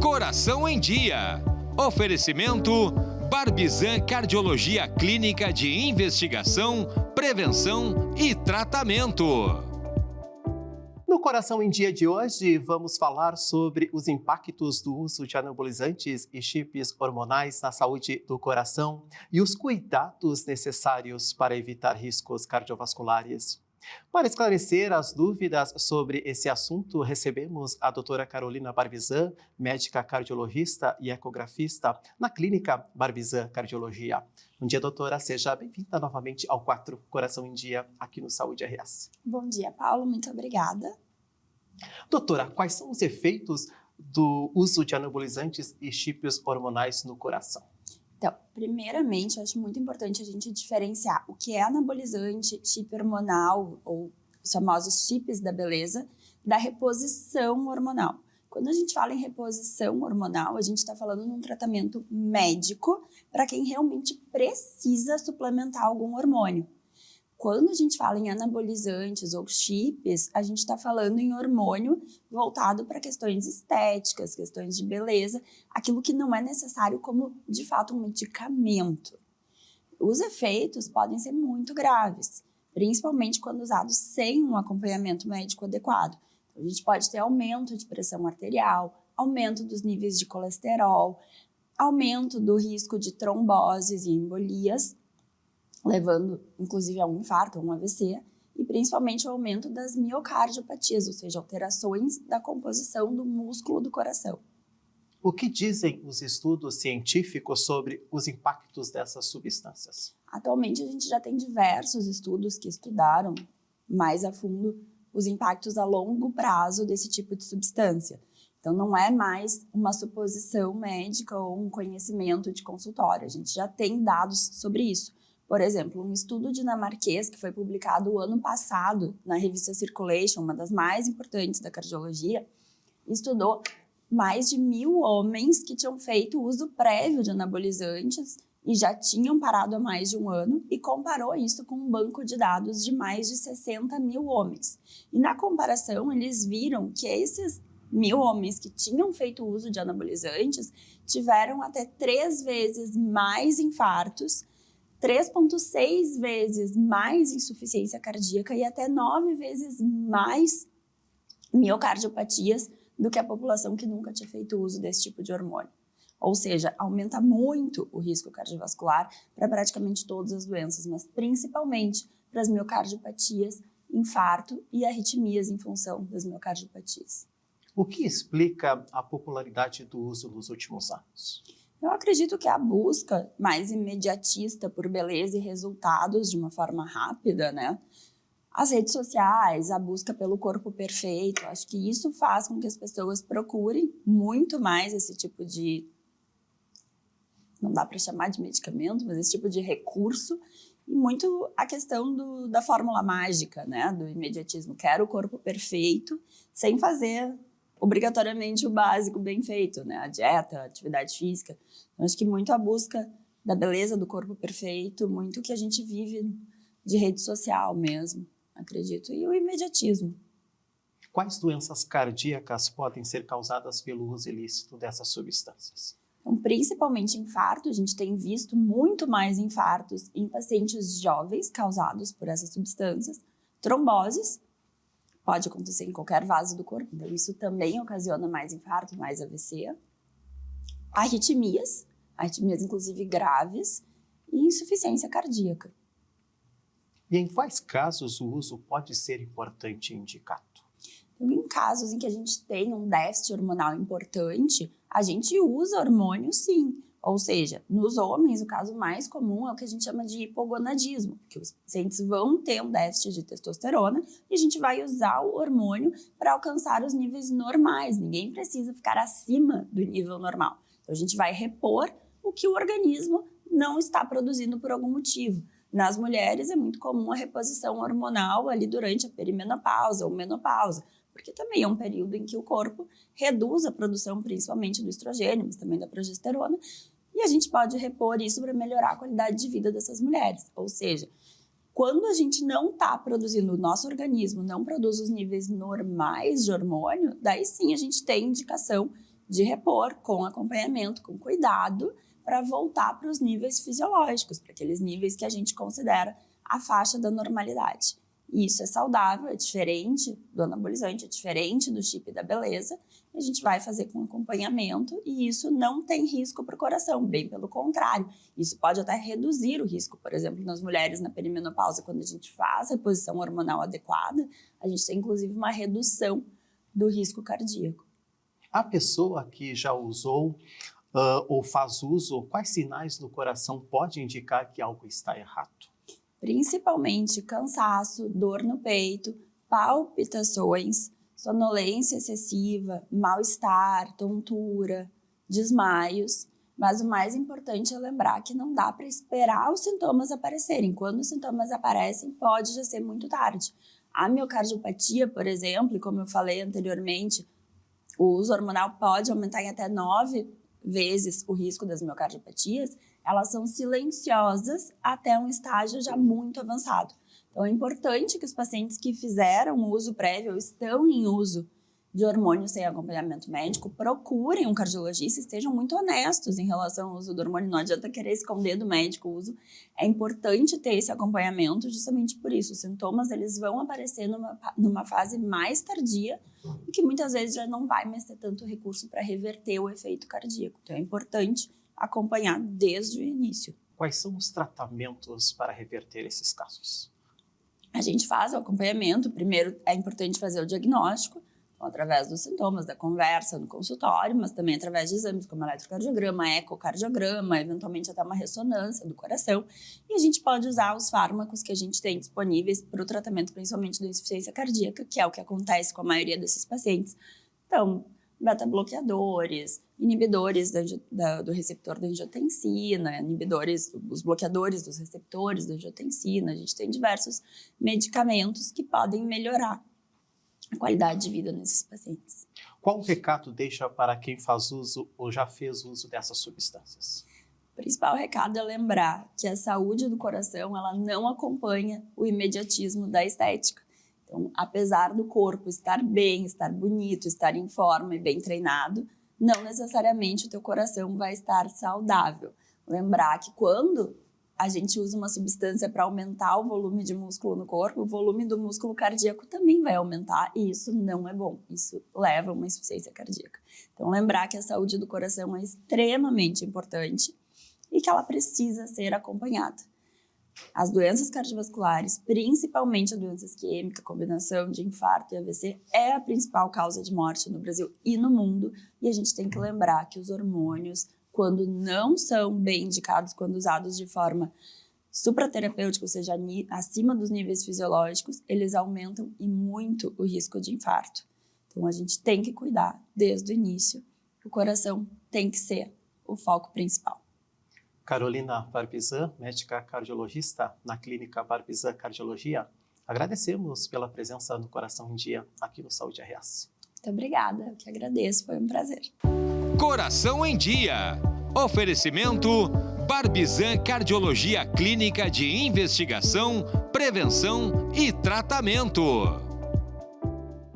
Coração em Dia. Oferecimento Barbizan Cardiologia Clínica de Investigação, Prevenção e Tratamento. No Coração em Dia de hoje, vamos falar sobre os impactos do uso de anabolizantes e chips hormonais na saúde do coração e os cuidados necessários para evitar riscos cardiovasculares. Para esclarecer as dúvidas sobre esse assunto, recebemos a doutora Carolina Barbizan, médica cardiologista e ecografista na Clínica Barbizan Cardiologia. Bom dia, doutora. Seja bem-vinda novamente ao 4 Coração em Dia, aqui no Saúde RS. Bom dia, Paulo. Muito obrigada. Doutora, quais são os efeitos do uso de anabolizantes e chips hormonais no coração? Então, primeiramente, eu acho muito importante a gente diferenciar o que é anabolizante, chip hormonal, ou os famosos chips da beleza, da reposição hormonal. Quando a gente fala em reposição hormonal, a gente está falando de um tratamento médico para quem realmente precisa suplementar algum hormônio. Quando a gente fala em anabolizantes ou chips, a gente está falando em hormônio voltado para questões estéticas, questões de beleza, aquilo que não é necessário como, de fato, um medicamento. Os efeitos podem ser muito graves, principalmente quando usados sem um acompanhamento médico adequado. Então, a gente pode ter aumento de pressão arterial, aumento dos níveis de colesterol, aumento do risco de tromboses e embolias, levando inclusive a um infarto, a um AVC, e principalmente o aumento das miocardiopatias, ou seja, alterações da composição do músculo do coração. O que dizem os estudos científicos sobre os impactos dessas substâncias? Atualmente a gente já tem diversos estudos que estudaram mais a fundo os impactos a longo prazo desse tipo de substância. Então não é mais uma suposição médica ou um conhecimento de consultório, a gente já tem dados sobre isso. Por exemplo, um estudo dinamarquês que foi publicado o ano passado na revista Circulation, uma das mais importantes da cardiologia, estudou mais de 1.000 homens que tinham feito uso prévio de anabolizantes e já tinham parado há mais de um ano e comparou isso com um banco de dados de mais de 60.000 homens. E na comparação, eles viram que esses 1.000 homens que tinham feito uso de anabolizantes tiveram até 3 vezes mais infartos, 3,6 vezes mais insuficiência cardíaca e até 9 vezes mais miocardiopatias do que a população que nunca tinha feito uso desse tipo de hormônio. Ou seja, aumenta muito o risco cardiovascular para praticamente todas as doenças, mas principalmente para as miocardiopatias, infarto e arritmias em função das miocardiopatias. O que explica a popularidade do uso nos últimos anos? Eu acredito que a busca mais imediatista por beleza e resultados de uma forma rápida, né? As redes sociais, a busca pelo corpo perfeito, acho que isso faz com que as pessoas procurem muito mais esse tipo de, não dá para chamar de medicamento, mas esse tipo de recurso, e muito a questão da fórmula mágica, né? Do imediatismo. Quero o corpo perfeito, sem fazer obrigatoriamente o básico bem feito, né? A dieta, a atividade física. Eu acho que muito a busca da beleza do corpo perfeito, muito que a gente vive de rede social mesmo, acredito, e o imediatismo. Quais doenças cardíacas podem ser causadas pelo uso ilícito dessas substâncias? Então, principalmente infarto, a gente tem visto muito mais infartos em pacientes jovens causados por essas substâncias, tromboses, pode acontecer em qualquer vaso do corpo, então isso também ocasiona mais infarto, mais AVC. Arritmias inclusive graves, e insuficiência cardíaca. E em quais casos o uso pode ser importante e indicado? Então, em casos em que a gente tem um déficit hormonal importante, a gente usa hormônio sim. Ou seja, nos homens, o caso mais comum é o que a gente chama de hipogonadismo, que os pacientes vão ter um déficit de testosterona e a gente vai usar o hormônio para alcançar os níveis normais. Ninguém precisa ficar acima do nível normal. Então, a gente vai repor o que o organismo não está produzindo por algum motivo. Nas mulheres, é muito comum a reposição hormonal ali durante a perimenopausa ou menopausa, porque também é um período em que o corpo reduz a produção principalmente do estrogênio, mas também da progesterona, e a gente pode repor isso para melhorar a qualidade de vida dessas mulheres. Ou seja, quando a gente não está produzindo, o nosso organismo não produz os níveis normais de hormônio, daí sim a gente tem indicação de repor com acompanhamento, com cuidado, para voltar para os níveis fisiológicos, para aqueles níveis que a gente considera a faixa da normalidade. E isso é saudável, é diferente do anabolizante, é diferente do chip da beleza. A gente vai fazer com acompanhamento e isso não tem risco para o coração, bem pelo contrário. Isso pode até reduzir o risco. Por exemplo, nas mulheres na perimenopausa, quando a gente faz a reposição hormonal adequada, a gente tem inclusive uma redução do risco cardíaco. A pessoa que já usou ou faz uso, quais sinais no coração pode indicar que algo está errado? Principalmente cansaço, dor no peito, palpitações, sonolência excessiva, mal-estar, tontura, desmaios. Mas o mais importante é lembrar que não dá para esperar os sintomas aparecerem. Quando os sintomas aparecem, pode já ser muito tarde. A miocardiopatia, por exemplo, e como eu falei anteriormente, o uso hormonal pode aumentar em até 9 vezes o risco das miocardiopatias. Elas são silenciosas até um estágio já muito avançado. Então, é importante que os pacientes que fizeram uso prévio ou estão em uso de hormônio sem acompanhamento médico procurem um cardiologista e estejam muito honestos em relação ao uso do hormônio. Não adianta querer esconder do médico o uso. É importante ter esse acompanhamento justamente por isso. Os sintomas eles vão aparecer numa fase mais tardia e que muitas vezes já não vai mais ter tanto recurso para reverter o efeito cardíaco. Então, é importante acompanhar desde o início. Quais são os tratamentos para reverter esses casos? A gente faz o acompanhamento. Primeiro, é importante fazer o diagnóstico, então, através dos sintomas, da conversa no consultório, mas também através de exames como eletrocardiograma, ecocardiograma, eventualmente até uma ressonância do coração. E a gente pode usar os fármacos que a gente tem disponíveis para o tratamento, principalmente da insuficiência cardíaca, que é o que acontece com a maioria desses pacientes. Então, beta-bloqueadores, inibidores do receptor da angiotensina, os bloqueadores dos receptores da angiotensina. A gente tem diversos medicamentos que podem melhorar a qualidade de vida nesses pacientes. Qual o recado deixa para quem faz uso ou já fez uso dessas substâncias? O principal recado é lembrar que a saúde do coração ela não acompanha o imediatismo da estética. Então, apesar do corpo estar bem, estar bonito, estar em forma e bem treinado, não necessariamente o teu coração vai estar saudável. Lembrar que quando a gente usa uma substância para aumentar o volume de músculo no corpo, o volume do músculo cardíaco também vai aumentar e isso não é bom. Isso leva a uma insuficiência cardíaca. Então, lembrar que a saúde do coração é extremamente importante e que ela precisa ser acompanhada. As doenças cardiovasculares, principalmente a doença isquêmica, combinação de infarto e AVC, é a principal causa de morte no Brasil e no mundo. E a gente tem que lembrar que os hormônios, quando não são bem indicados, quando usados de forma supraterapêutica, ou seja, acima dos níveis fisiológicos, eles aumentam e muito o risco de infarto. Então, a gente tem que cuidar desde o início. O coração tem que ser o foco principal. Carolina Barbizan, médica cardiologista na Clínica Barbizan Cardiologia, agradecemos pela presença no Coração em Dia aqui no Saúde RS. Muito obrigada, eu que agradeço, foi um prazer. Coração em Dia. Oferecimento Barbizan Cardiologia Clínica de Investigação, Prevenção e Tratamento.